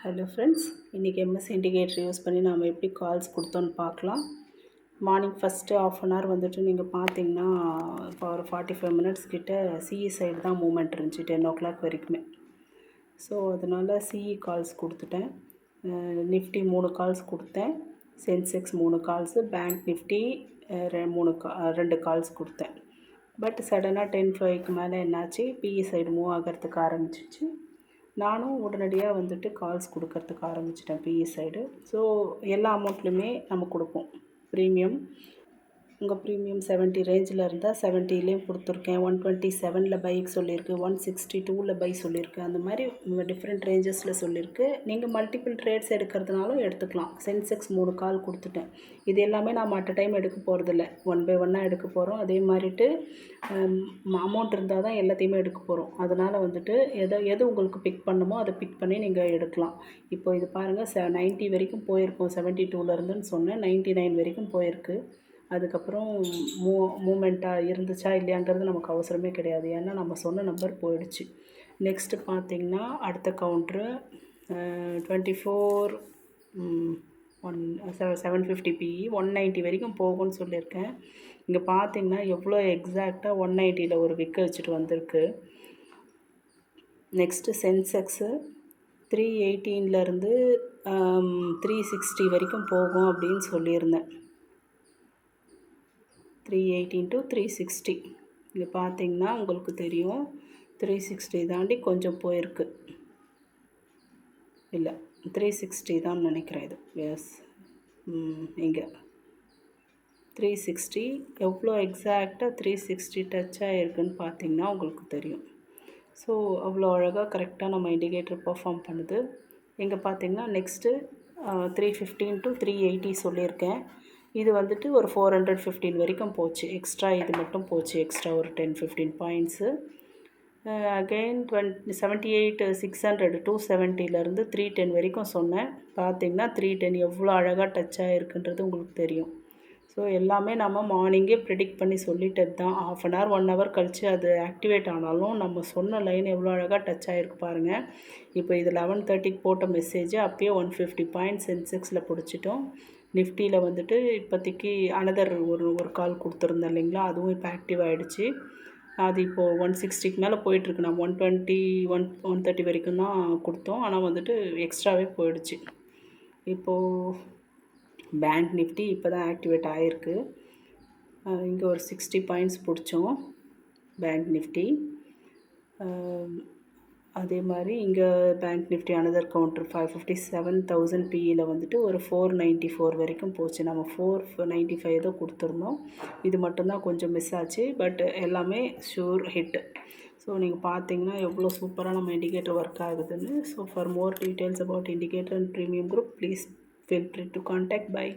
Hello friends, இன்றைக்கி MS indicator use பண்ணி நாம் எப்படி கால்ஸ் கொடுத்தோன்னு பார்க்கலாம். Morning first of an hour வந்துட்டு நீங்கள் பார்த்தீங்கன்னா இப்போ ஒரு 45 மினிட்ஸ் கிட்ட சிஇ சைடு தான் மூமெண்ட் இருந்துச்சு 10 o'clock வரைக்குமே. ஸோ அதனால் சிஇ கால்ஸ் கொடுத்துட்டேன். நிஃப்டி 3 கால்ஸ் கொடுத்தேன், Sensex 3 calls, bank Nifty 2 calls கொடுத்தேன். பட் சடனாக 10:05க்கு மேலே என்னாச்சு, பிஇ சைடு மூவ் ஆகிறதுக்கு ஆரம்பிச்சிச்சு. நானும் உடனடியாக வந்துட்டு கால்ஸ் கொடுக்கறதுக்கு ஆரம்பிச்சிட்டேன் பிஇ சைடு. ஸோ எல்லா அமௌண்ட்லையுமே நம்ம கொடுப்போம். ப்ரீமியம் உங்கள் ப்ரீமியம் 70 ரேஞ்சில் இருந்தால் 70லேயும் கொடுத்துருக்கேன். 127ல் பைக் சொல்லியிருக்கு, 162ல் பை சொல்லியிருக்கு. அந்த மாதிரி டிஃப்ரெண்ட் ரேஞ்சஸில் சொல்லியிருக்கு. நீங்கள் மல்டிபிள் ட்ரேட்ஸ் எடுக்கிறதுனாலும் எடுத்துக்கலாம். சென்செக்ஸ் 3 கால் கொடுத்துட்டேன். இது எல்லாமே நாம் அட் அ டைம் எடுக்க போகிறதில்ல, 1 by 1 எடுக்க போகிறோம். அதே மாதிரிட்டு அமௌண்ட் இருந்தால் தான் எல்லாத்தையுமே எடுக்க போகிறோம். அதனால் வந்துட்டு எது உங்களுக்கு பிக் பண்ணுமோ அதை பிக் பண்ணி நீங்கள் எடுக்கலாம். இப்போ இது பாருங்கள், 90 வரைக்கும் போயிருக்கோம். 72லேருந்துன்னு சொன்னேன், 99 வரைக்கும் போயிருக்கு. அதுக்கப்புறம் மூமெண்ட்டாக இருந்துச்சா இல்லையாங்கிறது நமக்கு அவசரமே கிடையாது, ஏன்னா நம்ம சொன்ன நம்பர் போயிடுச்சு. நெக்ஸ்ட்டு பார்த்திங்கன்னா அடுத்த கவுண்ட்ரு 24 750 பிஇ 190 வரைக்கும் போகும்னு சொல்லியிருக்கேன். இங்கே பார்த்திங்கன்னா எவ்வளோ எக்ஸாக்டாக 190ல் ஒரு விக்க வச்சுட்டு வந்திருக்கு. நெக்ஸ்ட்டு சென்செக்ஸு 318லேருந்து 360 வரைக்கும் போகும் அப்படின்னு சொல்லியிருந்தேன். 318 to 360 இங்கே பார்த்திங்கன்னா உங்களுக்கு தெரியும், 360 தாண்டி கொஞ்சம் போயிருக்கு. இல்லை, 360 தான் நினைக்கிறேன் இது. எஸ், இங்கே 360 எவ்வளோ எக்ஸாக்டாக 360 டச் ஆகிருக்குன்னு பார்த்திங்கன்னா உங்களுக்கு தெரியும். ஸோ அவ்வளோ அழகாக கரெக்டாக நம்ம இண்டிகேட்டர் பர்ஃபார்ம் பண்ணுது. இங்கே பார்த்திங்கன்னா நெக்ஸ்ட்டு 315 to 380 சொல்லியிருக்கேன். இது வந்துட்டு ஒரு 415 வரைக்கும் போச்சு. எக்ஸ்ட்ரா இது மட்டும் போச்சு, எக்ஸ்ட்ரா ஒரு 10-15 பாயிண்ட்ஸு. அகெயின் 78,600 270லேருந்து 310 வரைக்கும் சொன்னேன். பார்த்திங்கன்னா 310 எவ்வளோ அழகாக டச் ஆகிருக்குன்றது உங்களுக்கு தெரியும். ஸோ எல்லாமே நம்ம மார்னிங்கே ப்ரெடிக்ட் பண்ணி சொல்லிட்டது தான். ½ அன் ஹவர் 1 hour கழித்து அது ஆக்டிவேட் ஆனாலும் நம்ம சொன்ன லைன் எவ்வளோ அழகாக டச் ஆகிருக்கு பாருங்கள். இப்போ இது 11:30க்கு போட்ட மெசேஜ் அப்போயே 150 பாயிண்ட்ஸ் சென்செக்ஸில் பிடிச்சிட்டோம். நிஃப்டியில் வந்துட்டு இப்போதைக்கு அனதர் ஒரு கால் கொடுத்துருந்தேன் இல்லைங்களா, அதுவும் இப்போ ஆக்டிவ் ஆகிடுச்சு. அது இப்போது 160க்கு மேலே போயிட்டுருக்கு. நம்ம 120 130 வரைக்கும் தான் கொடுத்தோம், ஆனால் வந்துட்டு எக்ஸ்ட்ராவே போயிடுச்சு. இப்போது பேங்க் நிஃப்டி இப்போ தான் ஆக்டிவேட் ஆகிருக்கு. இங்கே ஒரு 60 பாயிண்ட்ஸ் பிடிச்சோம் பேங்க் நிஃப்டி. அதே மாதிரி இங்கே பேங்க் நிஃப்டி அனதர் கவுண்டர் 557,000 பிஇயில் வந்துட்டு ஒரு 494 வரைக்கும் போச்சு. நம்ம 495 தான் கொடுத்துருந்தோம். இது மட்டும்தான் கொஞ்சம் மிஸ் ஆச்சு, பட் எல்லாமே ஷூர் ஹிட். ஸோ நீங்கள் பார்த்தீங்கன்னா எவ்வளோ சூப்பராக நம்ம இண்டிகேட்டர் ஒர்க் ஆகுதுன்னு. So for more details about indicator and premium group please feel free to contact. Bye.